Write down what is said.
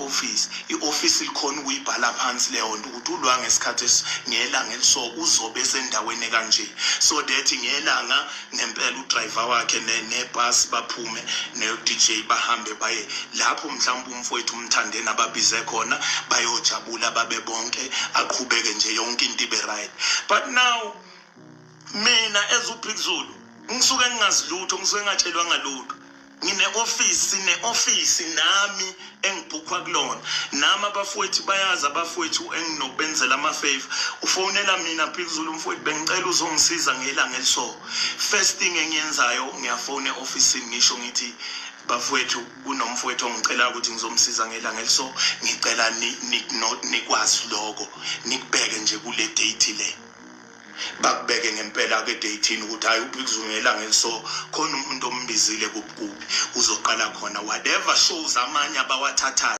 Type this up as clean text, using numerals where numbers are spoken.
office I-office likhona ukuyibhala phansi leyo nto ukuthi ulwa ngesikhathi ngelanga eliso uzobe sendaweni kanje, so that ngelanga ngempela udriver wakhe nebus baphume ne-DJ bahambe baye lapho mhlawumbe umfowethu umthandeni ababize khona bayojabula babe bonke aqhubeke nje yonke into ibe right. But now mina as uBig Zulu ngisuke ngingazilutho, ngisuke ngatshelwanga lutho. Ngine-office nami engibhukhwa kulona, nami abafowethu bayazi, abafowethu enginokubenzela ama-favor. Ufonela mina Big Zulu mfowethu, bengicela uzongisiza ngelanga eliso. First thing engiyenzayo ngiyafona e-office ngisho ngithi bafowethu kunomfowethu ongicela ukuthi ngizomsiza ngelanga eliso, ngicela nikwazi lokho, nikubeke nje kule date le. Bakubeke ngempela ke date ukuthi hayi uBig Zulu ngelanga eliso khona umuntu ombizile kuphi uzoqala khona whatever shows amanye abawathathayo.